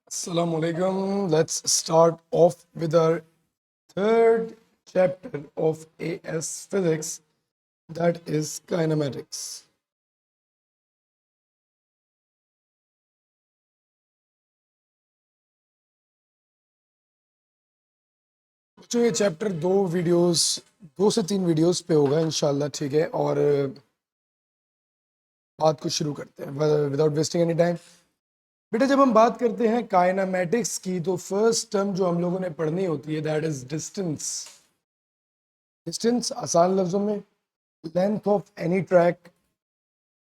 Assalamu alaikum. Let's start off with our third chapter of AS Physics, that is kinematics. बच्चों ये chapter दो से तीन videos पे होगा इंशाल्लाह, ठीक है। और बात को शुरू करते हैं विदाउट वेस्टिंग एनी टाइम। बेटा जब हम बात करते हैं काइनेमेटिक्स की तो फर्स्ट टर्म जो हम लोगों ने पढ़नी होती है दैट इज डिस्टेंस। डिस्टेंस आसान लफ्जों में length of any track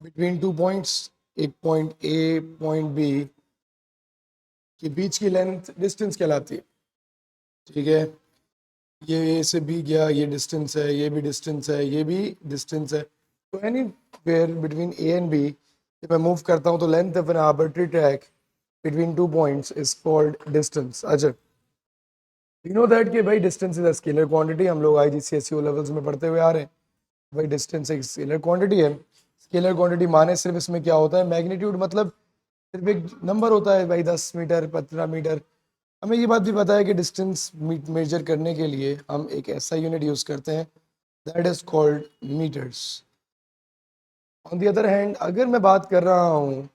between two points, एक पॉइंट ए पॉइंट बी के बीच की लेंथ डिस्टेंस कहलाती है, ठीक है। ये ए से बी गया, ये डिस्टेंस है, ये भी डिस्टेंस है, ये भी डिस्टेंस है। तो anywhere between A and B जब मैं मूव करता हूँ तो length of an arbitrary track between two points is called distance. अच्छा, यू नो दैट कि भाई distance is a scalar quantity, हम लोग आईजीसीएसई ओ लेवल्स में पढ़ते हुए आ रहे हैं। भाई डिस्टेंस एक स्केलर क्वांटिटी है। स्केलर क्वांटिटी माने सिर्फ इसमें क्या होता है, मैग्नीट्यूड, मतलब सिर्फ एक नंबर होता है भाई, 10 मीटर 15 मीटर। हमें ये बात भी पता है कि डिस्टेंस मेजर करने के लिए हम एक ऐसा यूनिट यूज करते हैं that is called metres. On the other hand अगर मैं बात कर रहा हूँ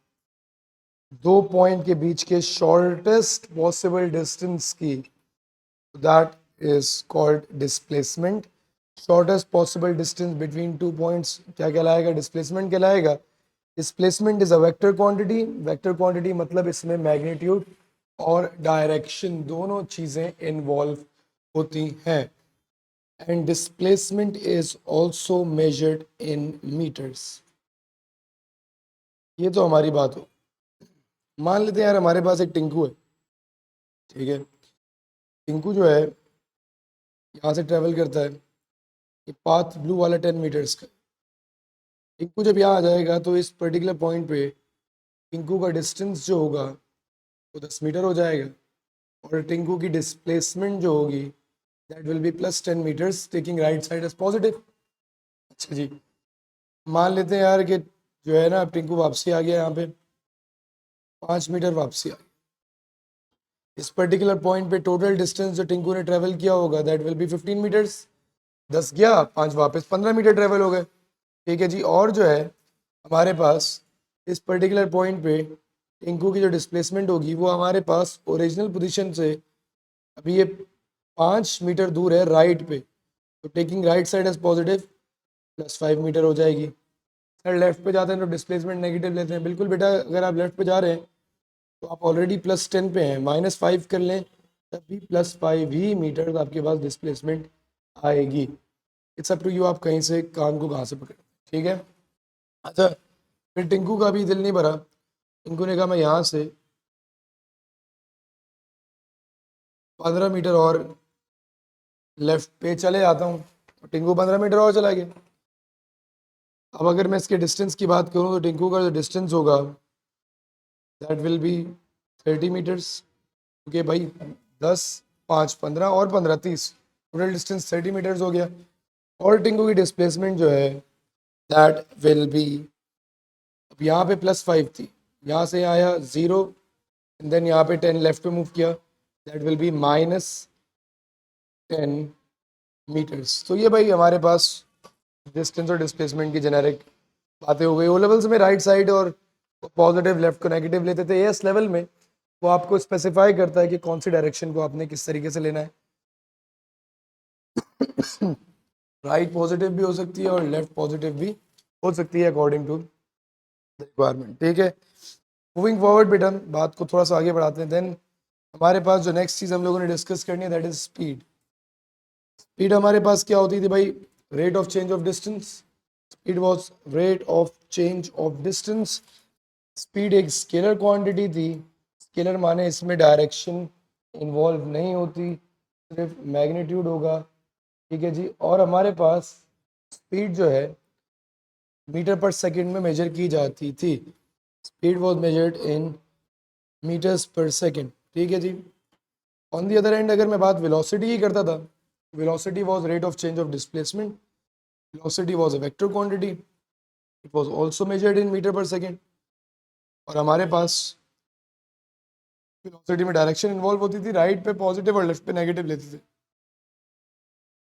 दो पॉइंट के बीच के शॉर्टेस्ट पॉसिबल डिस्टेंस की, that is called displacement. Shortest possible distance between two points क्या कहलाएगा, डिस्प्लेसमेंट कहलाएगा। Displacement is a vector quantity. Vector quantity मतलब इसमें मैग्नीट्यूड और डायरेक्शन दोनों चीज़ें इन्वॉल्व होती हैं। And displacement is also measured in metres. ये तो हमारी बात हो। मान लेते हैं यार हमारे पास एक टिंकू है, ठीक है। टिंकू जो है यहाँ से ट्रेवल करता है, ये पाथ ब्लू वाला 10 मीटर्स का। टिंकू जब यहाँ आ जाएगा तो इस पर्टिकुलर पॉइंट पे टिंकू का डिस्टेंस जो होगा वो 10 मीटर हो जाएगा, और टिंकू की डिस्प्लेसमेंट जो होगी that will be plus 10 metres, taking right side as positive. अच्छा जी, मान लेते हैं यार कि जो है ना अब टिंकू वापसी आ गया, यहाँ पे 5 मीटर वापसी आ गई। इस पर्टिकुलर पॉइंट पे टोटल डिस्टेंस जो टिंकू ने ट्रेवल किया होगा दैट विल बी 15 मीटर्स। 10 गया, 5 वापस, 15 मीटर ट्रेवल हो गए, ठीक है जी। और जो है हमारे पास इस पर्टिकुलर पॉइंट पे टिंकू की जो डिस्प्लेसमेंट होगी वो हमारे पास ओरिजिनल पोजीशन से अभी ये 5 मीटर दूर है राइट पे, तो taking right side as positive plus 5 metre हो जाएगी। सर लेफ्ट पे जाते हैं तो डिस्प्लेसमेंट नेगेटिव लेते हैं, बिल्कुल बेटा, अगर आप लेफ्ट पे जा रहे हैं तो आप ऑलरेडी +10 पे हैं, -5 कर लें तब भी +5 ही मीटर आपके पास डिस्प्लेसमेंट आएगी। इट्स अप टू यू, आप कहीं से कान को कहाँ से पकड़ें, ठीक है। अच्छा, फिर टिंकू का भी दिल नहीं भरा। टिंकू ने कहा मैं यहाँ से 15 मीटर और लेफ्ट पे चले जाता हूँ। टिंकू 15 मीटर और चला गया। अब अगर मैं इसके डिस्टेंस की बात करूँ तो टिंकू का जो डिस्टेंस होगा दैट विल बी 30 मीटर्स, क्योंकि भाई 10 5 15 और 15 30, टोटल डिस्टेंस 30 मीटर्स हो गया। और टिंकू की डिस्प्लेसमेंट जो है दैट विल बी, अब यहाँ पे +5 थी, यहाँ से आया 0, देन यहाँ पे 10 लेफ्ट पे मूव किया, दैट विल बी -10 मीटर्स। तो ये भाई हमारे पास डिस्टेंस और डिस्प्लेसमेंट की जेनेरिक बातें हो गई। ओ लेवल्स में राइट साइड और पॉजिटिव लेफ्ट को नेगेटिव लेते थे, एस लेवल में वो आपको स्पेसिफाई करता है कि कौन सी डायरेक्शन को आपने किस तरीके से लेना है। राइट पॉजिटिव भी हो सकती है और लेफ्ट पॉजिटिव भी हो सकती है अकॉर्डिंग टू द रिक्वायरमेंट, ठीक है। मूविंग फॉरवर्ड बेटा, बात को थोड़ा सा आगे बढ़ाते हैं। देन हमारे पास जो नेक्स्ट चीज़ हम लोगों ने डिस्कस करनी है दैट इज स्पीड। स्पीड हमारे पास क्या होती थी भाई, rate of change of distance. Speed was rate of change of distance. Speed एक स्केलर क्वांटिटी थी। स्केलर माने इसमें डायरेक्शन इन्वॉल्व नहीं होती, सिर्फ मैग्नीट्यूड होगा, ठीक है जी। और हमारे पास स्पीड जो है मीटर पर सेकंड में मेजर की जाती थी। Speed was measured in metres per second, ठीक है जी। ऑन दी अदर एंड अगर मैं बात वेलोसिटी की करता था, velocity was rate of change of displacement. Velocity was a vector quantity, it was also measured in metre per second. और हमारे पास वेलोसिटी में डायरेक्शन इन्वॉल्व होती थी, राइट पे पॉजिटिव और लेफ्ट पे नेगेटिव लेते थे।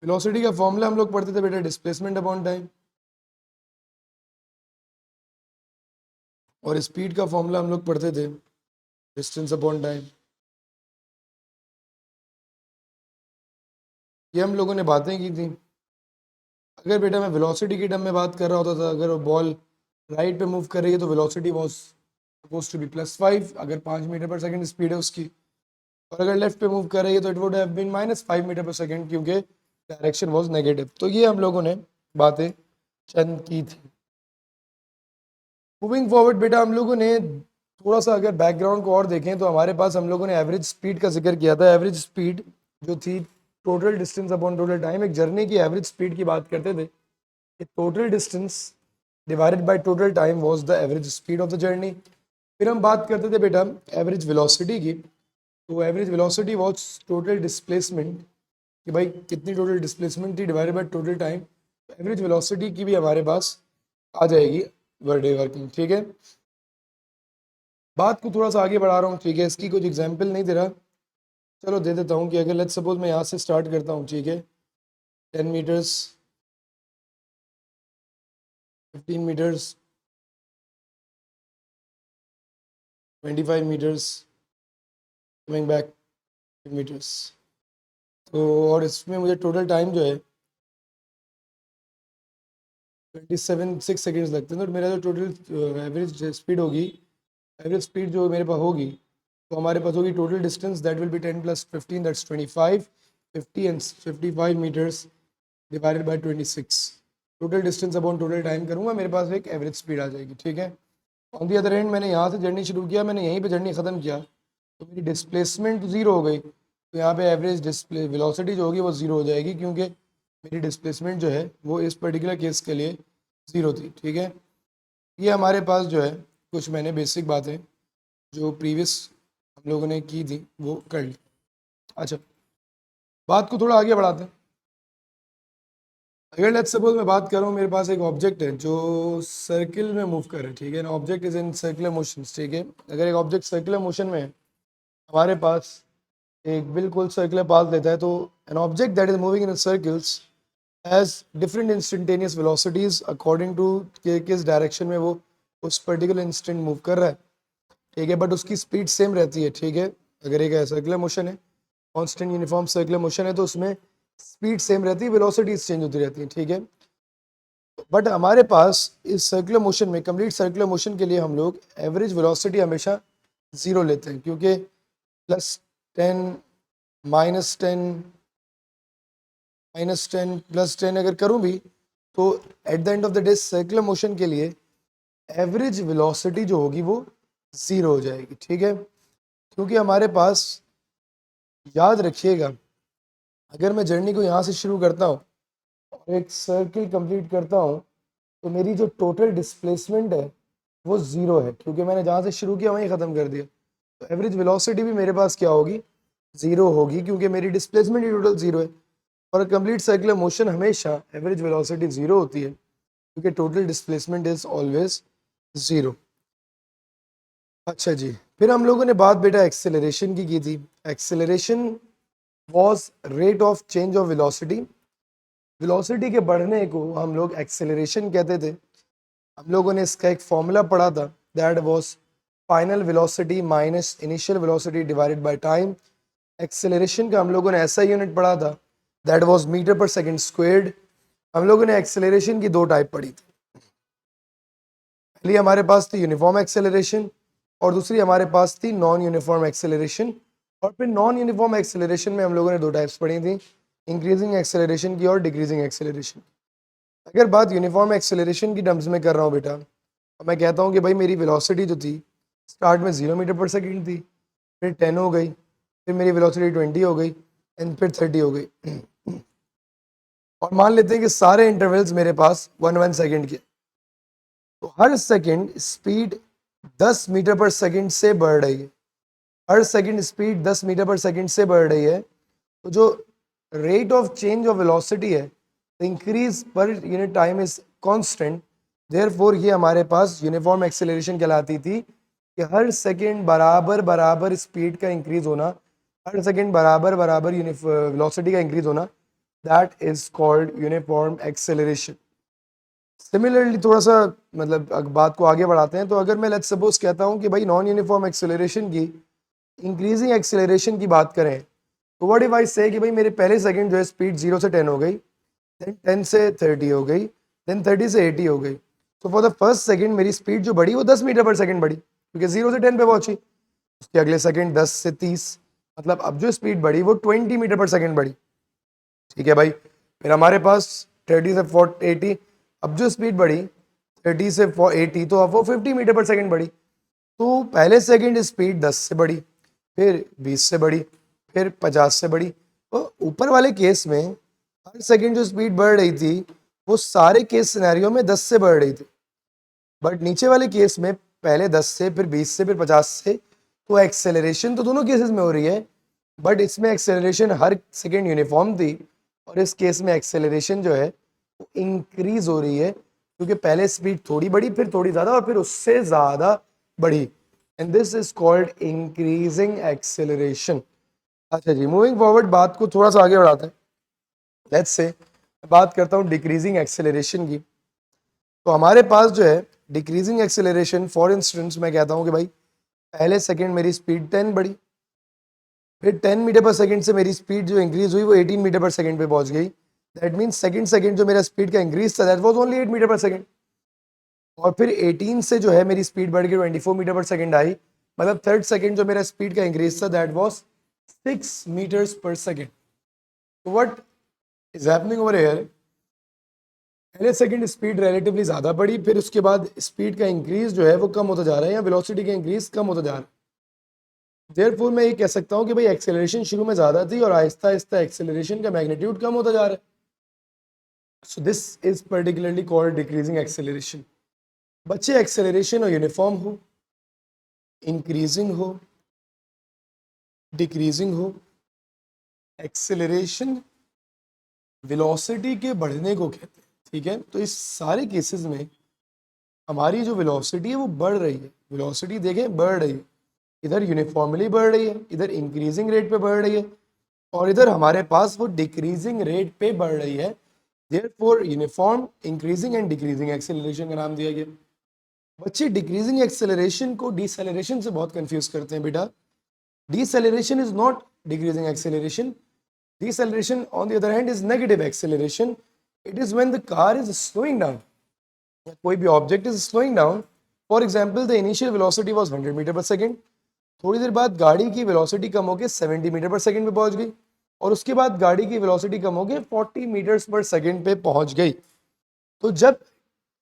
वेलोसिटी का फॉर्मूला हम लोग पढ़ते थे बेटा डिस्प्लेसमेंट अपॉन टाइम, और स्पीड का फॉर्मूला हम लोग पढ़ते थे डिस्टेंस अपॉन टाइम। ये हम लोगों ने बातें की थी। अगर बेटा मैं वेलोसिटी की टर्म में बात कर रहा होता था, अगर बॉल राइट पे मूव कर रही है तो velocity was suppose to be +5, अगर 5 मीटर पर सेकंड स्पीड है उसकी, और अगर लेफ्ट पे मूव कर रही है तो it would have been -5 metre per second, क्योंकि डायरेक्शन वाज नेगेटिव। तो ये हम लोगों ने बातें चंद की थी। मूविंग फॉरवर्ड बेटा हम लोगों ने थोड़ा सा अगर बैकग्राउंड को और देखें तो हमारे पास हम लोगों ने एवरेज स्पीड का जिक्र किया था। एवरेज स्पीड जो थी total distance upon total time, एक जर्नी की एवरेज स्पीड की बात करते थे। Total distance divided by total time was the average speed of the journey. फिर हम बात करते थे बेटा एवरेज वेलोसिटी की, तो average velocity was total displacement, कि भाई कितनी टोटल डिस्प्लेसमेंट थी divided by total time. Average velocity की भी हमारे पास आ जाएगी पर डे वर्किंग, ठीक है। बात को थोड़ा सा आगे बढ़ा रहा हूँ, ठीक है, इसकी कुछ एग्जाम्पल नहीं दे रहा, चलो दे देता हूँ कि अगर लेट्स सपोज मैं यहाँ से स्टार्ट करता हूँ, ठीक है, 10 metres, 15 metres, 25 metres, coming back metres, तो और इसमें मुझे टोटल टाइम जो है 27.6 सेकेंड्स लगते हैं। तो मेरा जो टोटल एवरेज स्पीड होगी, एवरेज स्पीड जो मेरे पास होगी, तो हमारे पास होगी total distance that will be 10 + 15 that's 25, 50 and 55 metres divided by 26। Total distance upon total time करूँगा, मेरे पास एक एवरेज स्पीड आ जाएगी, ठीक है। ऑन दी अदर एंड मैंने यहाँ से जर्नी शुरू किया, मैंने यहीं पे जर्नी ख़त्म किया, तो मेरी डिस्प्लेसमेंट ज़ीरो हो गई, तो यहाँ पे एवरेज डिस्प्ले वेलोसिटी जो होगी वो ज़ीरो हो जाएगी, क्योंकि मेरी डिस्प्लेसमेंट जो है वो इस पर्टिकुलर केस के लिए ज़ीरो थी, ठीक है। ये हमारे पास जो है कुछ मैंने बेसिक बातें जो प्रीवियस हम लोगों ने की थी वो कर ली। अच्छा, बात को थोड़ा आगे बढ़ाते हैं। अगर लेट्स सपोज मैं बात कर रहा हूँ, मेरे पास एक ऑब्जेक्ट है जो सर्किल में मूव कर रहा है, ठीक है, object is in circular motion, ठीक है। अगर एक ऑब्जेक्ट सर्कुलर मोशन में है, हमारे पास एक बिल्कुल सर्कुलर पाथ लेता है, तो an object that is moving in circles has different instantaneous velocities according to किस डायरेक्शन में वो उस पर्टिकुलर इंस्टेंट मूव कर रहा है, ठीक है, बट उसकी स्पीड सेम रहती है, ठीक है। अगर एक सर्कुलर मोशन है, कांस्टेंट यूनिफॉर्म सर्कुलर मोशन है, तो उसमें स्पीड सेम रहती है, वेलोसिटीज चेंज होती रहती है, ठीक है। बट हमारे पास इस सर्कुलर मोशन में, कंप्लीट सर्कुलर मोशन के लिए हम लोग एवरेज वेलोसिटी हमेशा ज़ीरो लेते हैं, क्योंकि +10 -10 -10 +10 अगर करूं भी, तो at the end of the day circular motion के लिए एवरेज वेलोसिटी जो होगी वो ज़ीरो हो जाएगी, ठीक है। क्योंकि हमारे पास, याद रखिएगा, अगर मैं जर्नी को यहाँ से शुरू करता हूँ और एक सर्किल कंप्लीट करता हूँ, तो मेरी जो टोटल डिस्प्लेसमेंट है वो ज़ीरो है, क्योंकि मैंने जहाँ से शुरू किया वहीं ख़त्म कर दिया। तो एवरेज वेलोसिटी भी मेरे पास क्या होगी, ज़ीरो होगी, क्योंकि मेरी डिस्प्लेसमेंट ही टोटल ज़ीरो है। और कंप्लीट सर्कुलर मोशन हमेशा एवरेज वेलोसिटी ज़ीरो होती है, क्योंकि total displacement is always zero. अच्छा जी, फिर हम लोगों ने बात बेटा एक्सेलरेशन की थी। Acceleration was rate of change of velocity. Velocity के बढ़ने को हम लोग एक्सेलरेशन कहते थे। हम लोगों ने इसका एक फॉर्मूला पढ़ा था, that was final velocity minus initial velocity divided by time. Acceleration का हम लोगों ने ऐसा यूनिट पढ़ा था, that was metre per second squared. हम लोगों ने एक्सेलरेशन की दो टाइप पढ़ी थी। पहली हमारे पास थी यूनिफॉर्म एक्सेलरेशन, और दूसरी हमारे पास थी नॉन यूनिफॉर्म एक्सेलरेशन। और फिर नॉन यूनिफॉर्म एक्सेलरेशन में हम लोगों ने दो टाइप्स पढ़ी थी, इंक्रीजिंग एक्सेलरेशन की और डिक्रीजिंग एक्सेलरेशन। अगर बात यूनिफॉर्म एक्सेलरेशन की टर्म्स में कर रहा हूँ बेटा, तो मैं कहता हूँ कि भाई मेरी वेलोसिटी जो थी स्टार्ट में 0 मीटर पर सेकंड थी, फिर 10 हो गई, फिर मेरी वेलोसिटी 20 हो गई, एंड फिर 30 हो गई। और मान लेते हैं कि सारे इंटरवल्स मेरे पास 1 सेकंड के, तो हर second speed 10 metre per second से बढ़ रही है। हर second speed 10 metre per second से बढ़ रही है, तो जो rate of change of velocity है, increase per unit time is constant, therefore ये हमारे पास यूनिफॉर्म एक्सेलरेशन कहलाती थी। कि हर सेकंड बराबर बराबर स्पीड का इंक्रीज होना, हर सेकंड बराबर बराबर वेलोसिटी का इंक्रीज होना, that is called uniform acceleration. Similarly थोड़ा सा मतलब बात को आगे बढ़ाते हैं, तो अगर मैं लेट्स सपोज कहता हूँ कि भाई नॉन यूनिफॉर्म एक्सेलरेशन की इंक्रीजिंग एक्सेलरेशन की बात करें, तो व्हाट इफ आई से कि भाई मेरे पहले सेकंड जो है स्पीड 0 से 10 हो गई, देन 10 से 30 हो गई, देन 30 से 80 हो गई। तो फॉर द फर्स्ट सेकंड मेरी स्पीड जो बढ़ी वो 10 मीटर पर सेकंड बढ़ी, क्योंकि 0 से 10 पे पहुंची। उसके अगले सेकंड 10 से 30, मतलब अब जो स्पीड बढ़ी वो 20 मीटर पर सेकंड बढ़ी। ठीक है भाई, फिर हमारे पास 30 से 40 80, अब जो स्पीड बढ़ी 30 से 80, तो अब वो 50 मीटर पर सेकंड बढ़ी। तो पहले सेकंड स्पीड 10 से बढ़ी, फिर 20 से बढ़ी, फिर 50 से बढ़ी। तो ऊपर वाले केस में हर सेकंड जो स्पीड बढ़ रही थी वो सारे केस सिनेरियो में 10 से बढ़ रही थी, बट नीचे वाले केस में पहले 10 से, फिर 20 से, फिर 50 से। तो एक्सेलरेशन तो दोनों केसेस में हो रही है, बट इसमें एक्सेलरेशन हर सेकंड यूनिफॉर्म थी, और इस केस में एक्सेलरेशन जो है वो इंक्रीज हो रही है, क्योंकि पहले स्पीड थोड़ी बढ़ी, फिर थोड़ी ज़्यादा, और फिर उससे ज़्यादा बढ़ी, and this is called increasing acceleration. अच्छा जी, मूविंग फॉरवर्ड, बात को थोड़ा सा आगे बढ़ाते हैं। लेट्स से बात करता हूँ डिक्रीजिंग एक्सेलरेशन की। तो हमारे पास जो है डिक्रीजिंग एक्सेलरेशन, फॉर इंस्टेंस मैं कहता हूँ कि भाई पहले सेकंड मेरी स्पीड 10 बढ़ी, फिर 10 मीटर पर सेकंड से मेरी स्पीड जो इंक्रीज हुई वो 18 मीटर पर सेकंड पे पहुंच गई। दैट मीन्स सेकंड सेकंड जो मेरा स्पीड का इंक्रीज था that was only 8 metre per second, और फिर 18 से जो है मेरी स्पीड बढ़ के 24 मीटर पर सेकंड आई। मतलब थर्ड सेकंड जो मेरा स्पीड का इंक्रीज था that was 6 metres per second. तो what is happening over here, पहले सेकंड स्पीड रिलेटिवली ज़्यादा बढ़ी, फिर उसके बाद स्पीड का इंक्रीज जो है वो कम होता जा रहा है, या वेलोसिटी का इंक्रीज कम होता जा रहा है। देयरफॉर मैं ये कह सकता हूँ कि भाई एक्सेलरेशन शुरू में ज़्यादा थी और आहिस्ता आहिस्ता एक्सेलरेशन का मैग्नीट्यूड कम होता जा रहा है। So this is particularly called decreasing acceleration. बच्चे एक्सेलरेशन और यूनिफॉर्म हो, इंक्रीजिंग हो, डिक्रीजिंग हो, एक्सेलरेशन वेलोसिटी के बढ़ने को कहते हैं। ठीक है, तो इस सारे केसेस में हमारी जो वेलोसिटी है वो बढ़ रही है, वेलोसिटी देखें बढ़ रही है, इधर यूनिफॉर्मली बढ़ रही है, इधर इंक्रीजिंग रेट पे बढ़ रही है, और इधर हमारे पास वो डिक्रीजिंग रेट पे बढ़ रही है। Therefore uniform increasing and decreasing acceleration का नाम दिया गया। बच्चे डिक्रीजिंग एक्सेलरेशन को डिसेलरेशन से बहुत कंफ्यूज करते हैं बेटा। Deceleration is not decreasing acceleration, deceleration on the other hand is negative acceleration. It is when the car is slowing down, कोई भी object is slowing down. For example the initial velocity was 100 metre per second, थोड़ी देर बाद गाड़ी की velocity कम होकर 70 metre per second पे पहुंच गई, और उसके बाद गाड़ी की वेलोसिटी कम होकर 40 मीटर्स पर सेकेंड पे पहुंच गई। तो जब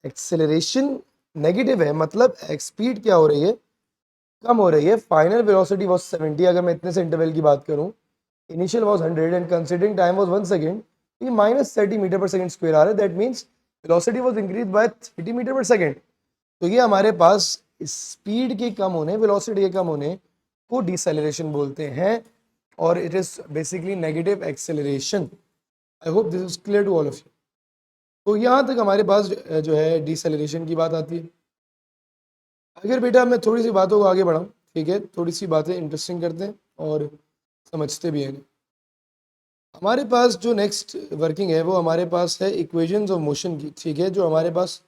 एक्सेलरेशन नेगेटिव है मतलब स्पीड क्या हो रही है, कम हो रही है। फाइनल वेलोसिटी वॉज 70, अगर मैं इतने से इंटरवल की बात करूं, initial was 100 and considering time was 1 second, ये -30 मीटर पर सेकेंड स्क्वायर आ रहा है। That means velocity was increase by 30 metre per second. तो ये हमारे पास स्पीड के कम होने, वेलोसिटी के कम होने को डिसेलरेशन बोलते हैं, और it is basically negative acceleration. I hope this is clear to all of you. तो यहाँ तक हमारे पास जो है डिसेलरेशन की बात आती है। अगर बेटा मैं थोड़ी सी बातों को आगे बढ़ाऊँ, ठीक है, थोड़ी सी बातें इंटरेस्टिंग करते हैं और समझते भी हैं। हमारे पास जो नेक्स्ट वर्किंग है वो हमारे पास है इक्वेशंस ऑफ मोशन की। ठीक है, जो हमारे पास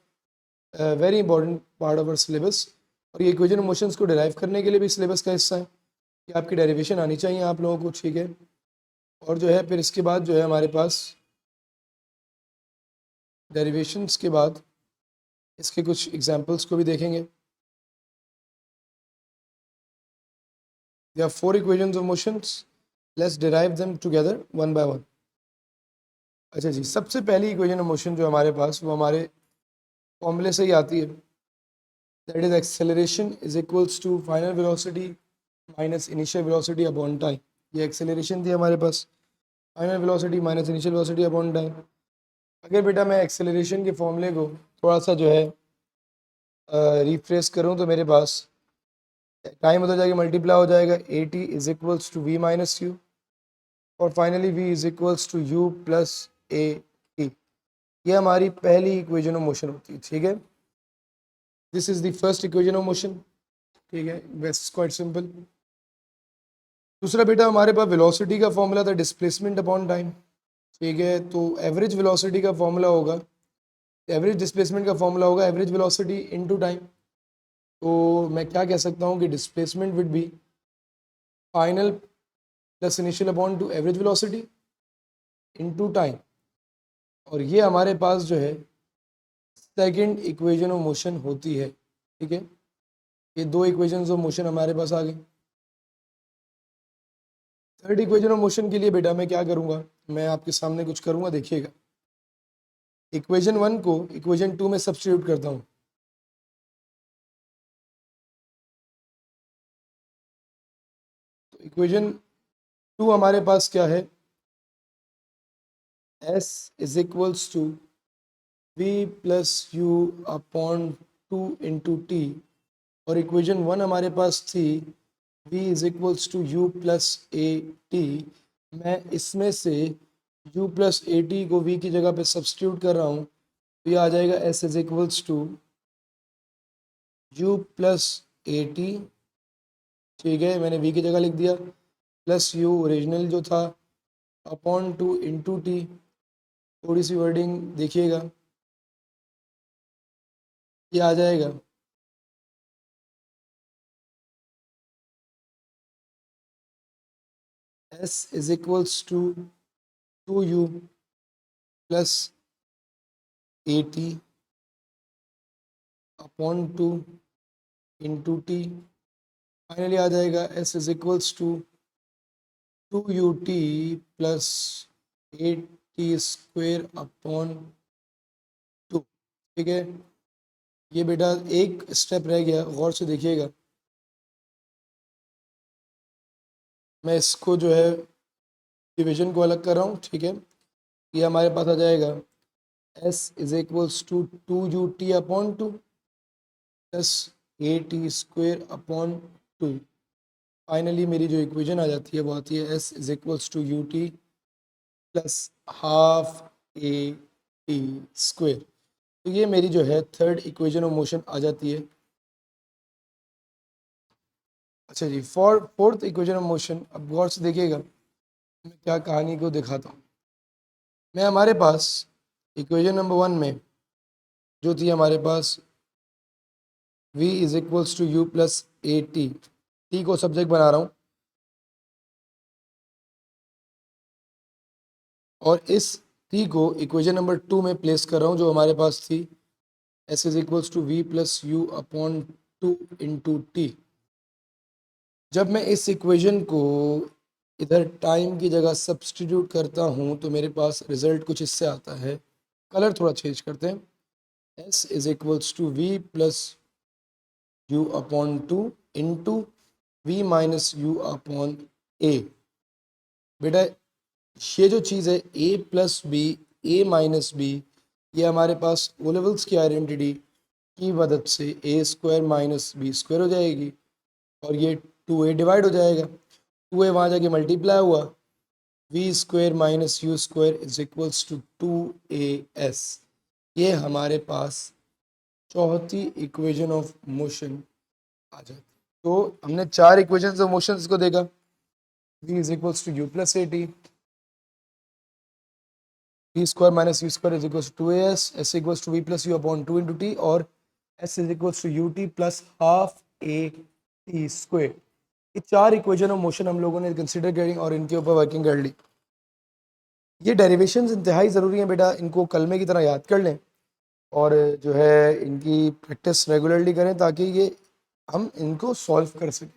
very important part of our syllabus, और ये इक्वेशन ऑफ मोशंस को डिराइव करने के लिए भी सिलेबस का हिस्सा है कि आपकी डेरिवेशन आनी चाहिए आप लोगों को। ठीक है, और जो है फिर इसके बाद जो है हमारे पास डेरिवेशंस के बाद इसके कुछ एग्जांपल्स को भी देखेंगे। There are 4 equations of motions. Let's derive them together one by one. अच्छा जी, सबसे पहली इक्वेशन ऑफ मोशन जो हमारे पास वो हमारे फॉर्मूले से ही आती है, that is acceleration is equals to final velocity minus initial velocity upon time. ये एक्सेलरेशन थी हमारे पास, final velocity minus initial velocity upon time. अगर बेटा मैं एक्सेलरेशन के फॉर्मूले को थोड़ा सा जो है रिफ्रेश करूँ, तो मेरे पास टाइम हो जाएगा मल्टीप्लाई हो जाएगा, A T is equals to V minus U, और finally v is equals to u plus A T. ये हमारी पहली इक्वेशन ऑफ मोशन होती है। ठीक है, this is the first equation of motion. ठीक है, वेस्ट क्वाइट सिंपल। दूसरा बेटा हमारे पास वेलोसिटी का फॉर्मूला था डिस्प्लेसमेंट अपॉन टाइम। ठीक है, तो एवरेज वेलोसिटी का फॉर्मूला होगा, एवरेज डिस्प्लेसमेंट का फॉर्मूला होगा एवरेज वेलोसिटी इनटू टाइम। तो मैं क्या कह सकता हूँ कि displacement would be final plus initial upon two average velocity into time. और ये हमारे पास जो है सेकंड इक्वेशन ऑफ मोशन होती है। ठीक है, ये दो इक्वेशंस ऑफ मोशन हमारे पास आ गई। थर्ड इक्वेशन ऑफ मोशन के लिए बेटा मैं क्या करूँगा, मैं आपके सामने कुछ करूँगा, देखिएगा। इक्वेशन 1 को इक्वेशन 2 में सब्स्टिट्यूट करता हूँ। तो इक्वेशन 2 हमारे पास क्या है, S is equals to V plus you upon 2 into t. और इक्वेशन 1 हमारे पास थी V is equals to u plus A t. मैं इसमें से u प्लस ए टी को v की जगह पे सब्स्टिट्यूट कर रहा हूँ, तो ये आ जाएगा S is equals to u plus A t. ठीक है, मैंने v की जगह लिख दिया, प्लस यू ओरिजिनल जो था अपॉन 2 इंटू टी। थोड़ी सी वर्डिंग देखिएगा, ये आ जाएगा S is equals to 2u plus A T upon 2 into T. Finally आ जाएगा S is equals to 2ut plus 8t square upon 2। ठीक है, ये बेटा एक स्टेप रह गया, गौर से देखिएगा। मैं इसको जो है डिवीजन को अलग कर रहा हूँ। ठीक है, ये हमारे पास आ जाएगा S is equals to 2ut upon 2 plus 8t square upon 2। Finally मेरी जो इक्वेशन आ जाती है वो आती है S is equals to ut plus half a t square. तो ये मेरी जो है थर्ड इक्वेशन ऑफ मोशन आ जाती है। अच्छा जी, फोर्थ इक्वेशन ऑफ मोशन, अब गौर से देखिएगा मैं क्या कहानी को दिखाता हूँ। मैं हमारे पास इक्वेशन नंबर 1 में जो थी हमारे पास v is equals to u plus A t को सब्जेक्ट बना रहा हूँ, और इस t को इक्वेशन नंबर 2 में प्लेस कर रहा हूँ जो हमारे पास थी s is equals to we plus you upon 2 into t. जब मैं इस इक्वेशन को इधर टाइम की जगह सब्स्टिट्यूट करता हूँ तो मेरे पास रिजल्ट कुछ इससे आता है। कलर थोड़ा चेंज करते हैं। s is equals to we plus you upon 2 into V minus U upon A. बेटा ये जो चीज़ है a plus B, A minus B, ये हमारे पास ओ लेवल्स की आइडेंटिटी की मदद से ए स्क्वायर माइनस बी स्क्वायर हो जाएगी, और ये 2a डिवाइड हो जाएगा, 2a वहाँ जाके मल्टीप्लाई हुआ, v square minus u square is equals to 2as। ये हमारे पास चौथी इक्वेशन ऑफ मोशन आ जाती। तो हमने चार इक्वेशंस ऑफ मोशंस को देखा। v is equals to u plus A t, v square minus u square is equals to 2as, s equals to we plus you upon 2 into t, और s is equals to u t plus half a t square. ये चार equation of motion हम लोगों ने consider करी और इनके ऊपर वर्किंग कर ली। ये डेरिवेशंस इंतहाई ज़रूरी हैं बेटा, इनको कलमे की तरह याद कर लें और जो है इनकी प्रैक्टिस रेगुलरली करें ताकि ये हम इनको सॉल्व कर सकें।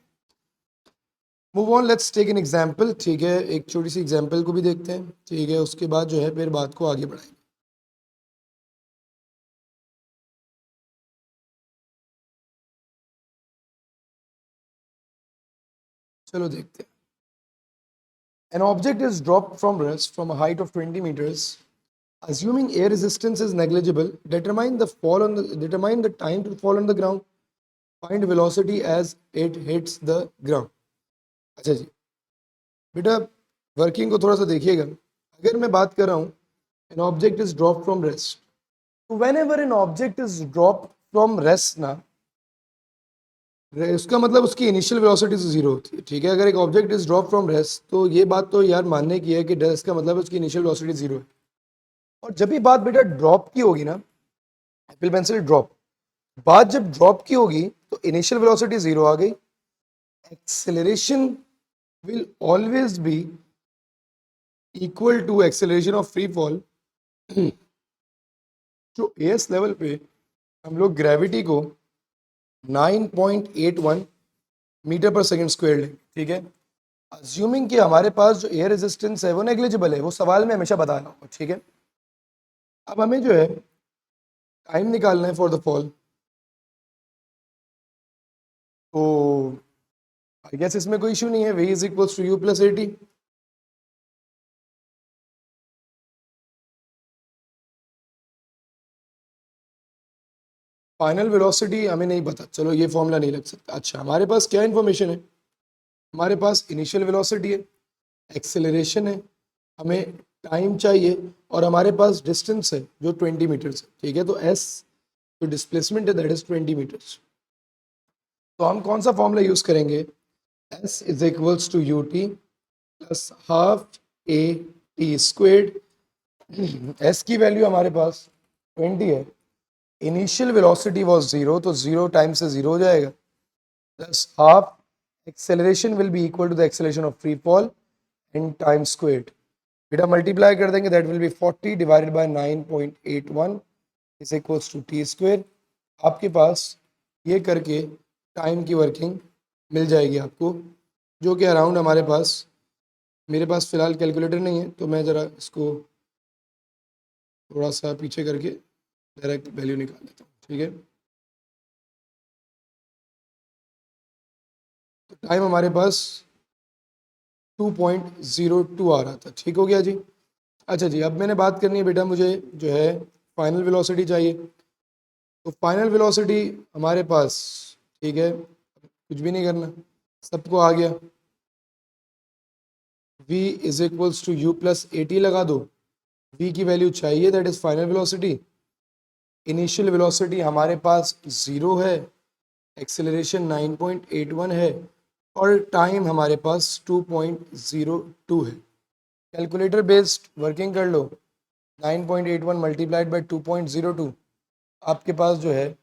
Move on, let's take an example. ठीक है, एक छोटी सी एग्जाम्पल को भी देखते हैं। ठीक है, उसके बाद जो है फिर बात को आगे बढ़ाएंगे। चलो देखते हैं। An object is dropped from rest from a height of 20 meters. Assuming air resistance is negligible, determine the time to fall on the ground. Find velocity as it hits the ground. अच्छा जी, बेटा working को थोड़ा सा देखिएगा। अगर मैं बात कर रहा हूँ an object is dropped from rest, तो whenever an object is dropped from rest ना, उसका मतलब उसकी इनिशियल वेलोसिटी से जीरो होती है, ठीक है। अगर एक object is drop from rest, तो ये बात तो यार मानने की है कि रेस्ट का मतलब उसकी इनिशियल वेलोसिटी जीरो है। और जब भी बात बेटा ड्रॉप की होगी ना, एप्पल पेंसिल ड्रॉप, बात जब ड्रॉप की होगी तो इनिशियल वेलोसिटी जीरो आ गई, acceleration will always be equal to acceleration of free fall. जो एएस लेवल पे हम लोग ग्रेविटी को 9.81 मीटर पर सेकंड स्क्वायर लेंगे, ठीक है। अज्यूमिंग कि हमारे पास जो एयर रेजिस्टेंस है वो नेग्लिजिबल है, वो सवाल में हमेशा बता रहा हूँ, ठीक है। अब हमें जो है टाइम निकालना है फॉर द फॉल, तो आई गेस इसमें कोई इशू नहीं है, v is equals to u plus a t. Final velocity हमें नहीं पता, चलो ये फॉर्मूला नहीं लग सकता। अच्छा, हमारे पास क्या इन्फॉर्मेशन है, हमारे पास इनिशियल वेलोसिटी है, एक्सेलरेशन है, हमें टाइम चाहिए, और हमारे पास डिस्टेंस है जो 20 मीटर्स है, ठीक है। तो एस जो डिस्प्लेसमेंट है दैट इज 20 मीटर्स। तो हम कौन सा फॉर्मूला यूज करेंगे, s is equals to u t plus half a t squared. एस की वैल्यू हमारे पास 20 है, इनिशियल वेलोसिटी वाज जीरो, तो जीरो टाइम से जीरो हो जाएगा, plus half acceleration will be equal to the acceleration of free fall in time squared. बेटा मल्टीप्लाई कर देंगे, that will be 40 divided by 9.81 is equals to t square. आपके पास ये करके टाइम की वर्किंग मिल जाएगी आपको, जो कि अराउंड हमारे पास, मेरे पास फ़िलहाल कैलकुलेटर नहीं है तो मैं ज़रा इसको थोड़ा सा पीछे करके डायरेक्ट वैल्यू निकाल लेता हूँ, ठीक है। तो टाइम हमारे पास 2.02 आ रहा था, ठीक हो गया जी। अच्छा जी, अब मैंने बात करनी है बेटा, मुझे जो है फाइनल वेलोसिटी चाहिए। तो फाइनल वेलोसिटी हमारे पास, ठीक है, कुछ भी नहीं करना, सबको आ गया, v is equals to u plus A t लगा दो, v की वैल्यू चाहिए that is final velocity, initial velocity हमारे पास जीरो है, एक्सेलरेशन 9.81 है, और टाइम हमारे पास 2.02 है। कैलकुलेटर बेस्ड वर्किंग कर लो, 9.81 मल्टीप्लाइड बाई 2.02, आपके पास जो है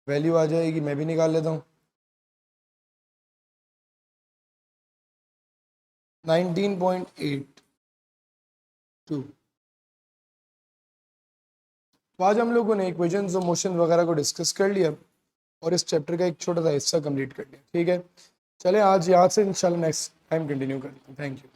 वैल्यू आ जाएगी, मैं भी निकाल लेता हूँ, 19.82। तो आज हम लोगों ने इक्वेशंस और मोशन वगैरह को डिस्कस कर लिया और इस चैप्टर का एक छोटा सा हिस्सा कंप्लीट कर लिया, ठीक है। चले आज यहाँ से इंशाल्लाह नेक्स्ट टाइम कंटिन्यू करते हैं। Thank you.